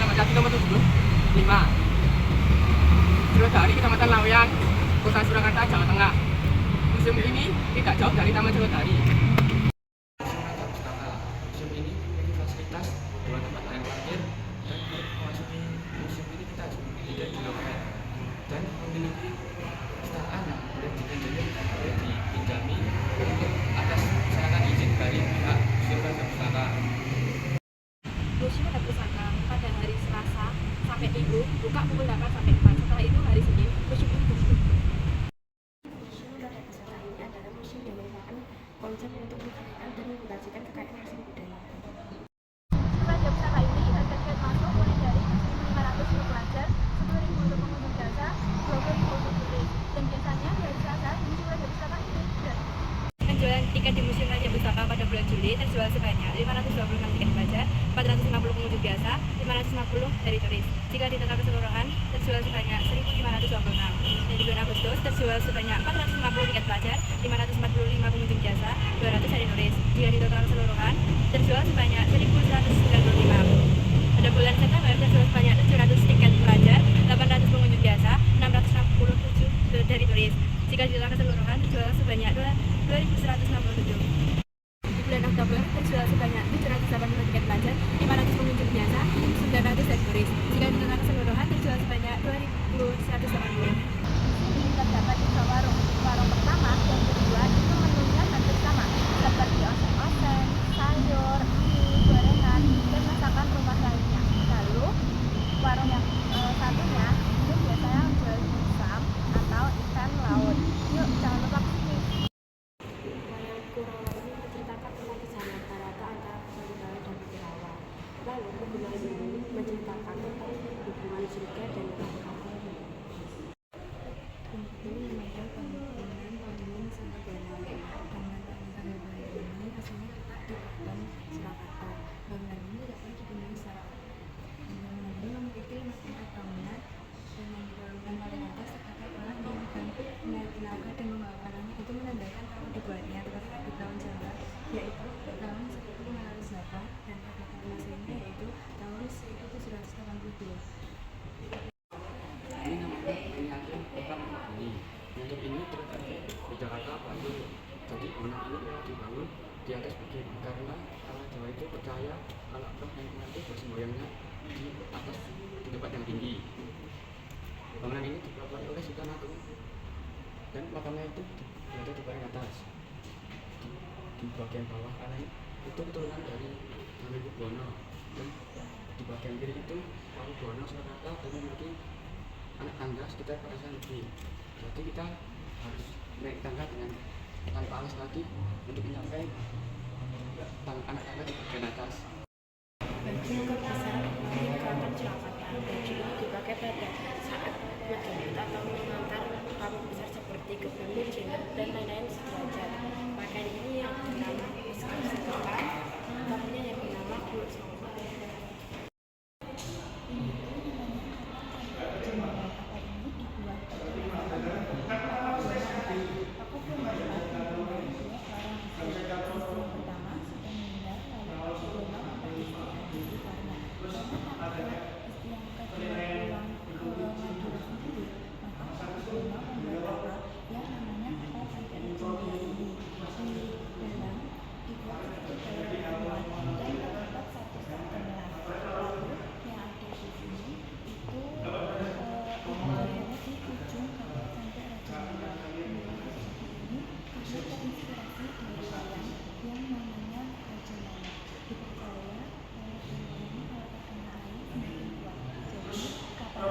Alamat Jati nomor 75. Sirojari, Kecamatan Laweyan, Kota Surakarta, Jawa Tengah. Museum ini tidak jauh dari Taman Sirojari. Museum ini memiliki fasilitas 2 tempat air parkir dan memasuki museum ini kita tidak di loket dan memiliki perpustakaan yang boleh dipinjami untuk atas syarat izin dari pihak Museum Raja Pustaka. Museum Raja Pustaka pada hari Selasa sampai Minggu buka pukul 8 sampai 4. Setelah itu hari Senin museum ini tutup. Museum Raja Pustaka ini adalah museum yang merupakan konsep untuk mengkaitkan dan mengkajikan kekayaan hasil budaya. Museum Raja Pustaka ini harga tiket masuk mulai dari 1.500 untuk pelajar, 10.000 untuk pengunjung biasa, 20.000 untuk turis. Dan biasanya di hari Selasa Museum Raja Pustaka ini gratis. Penjualan tiket di Museum Raja Pustaka pada bulan Juli terjual sebanyak 526 tiket pelajar, 450 pengunjung biasa, 550 dari turis. Jika di total keseluruhan terjual sebanyak 1.526. Dan di bulan Agustus terjual sebanyak 450 tiket pelajar, 545 pengunjung biasa, 200 dari turis. Jika di total keseluruhan terjual sebanyak 1.195. Pada bulan September terjual sebanyak 700 tiket pelajar, 800 pengunjung biasa, 667 dari turis. Jika di total keseluruhan terjual sebanyak 2.167. Di bulan Oktober terjual sebanyak 780 tiket pelajar, 500 pengunjung biasa, 900 dari turis. Jika di total keseluruhan terjual sebanyak 2.180. Ini terdapat 3 warung. Warung pertama dan kedua itu menunya hampir sama, seperti oseng-oseng, sayur, mie, gorengan, dan masakan rumah lainnya. Lalu warung yang satunya itu biasanya jual dimsum atau ikan laut. Yuk, jangan lupa kesini. Kurawa ini menceritakan tentang kisah rata-rata antara Sundara dan Kurawa. Lalu hubungan ini menceritakan tentang hubungan surga dan neraka. Ini memandang penghubungan Panggung Sabana. Bangunan ini aslinya di Batam, Surakarta. Bangunan ini tidak pernah dipenuhi secara bangunan ini memiliki 5 tingkat bangunan dan yang di bangunan paling atas terdapat orang yang membantu menaiki naga dan membawa anaknya. Itu menandakan tahun dibuatnya tepat di tahun Jawa, yaitu tahun 1508 dan pada tahun Masehi yaitu tahun 1782. Ini namanya miniatur Kota Bumi. Miniatur ini terletak di Jakarta, Bandung. Jadi bangunan ini dibangun di atas bukit karena orang Jawa itu percaya kalau roh yang mati bersembayangnya di atas di tempat yang tinggi. Bangunan ini dipelopori oleh Sultan Agung dan makamnya itu berada di paling atas di bagian bawah karena itu keturunan dari Hamengkubuwono dan di bagian kiri itu Pakubuwono Surakarta dan memiliki anak tangga sekitar 400 lebih. Jadi kita harus naik tangga dengan tanpa alas lagi untuk mencapai anak tangga di bagian atas. Baju besar meninggalkan Surakarta. Baju ini dipakai pada saat menjemput atau mengantar tamu besar seperti gubernur, jenderal, dan lain-lain sederajat. Pakaian ini yang bernama Sekapa, tamunya yang bernama Kuluk Songko.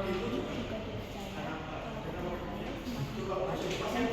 Ini juga dipercaya kalau ketinggian air semakin kuat dan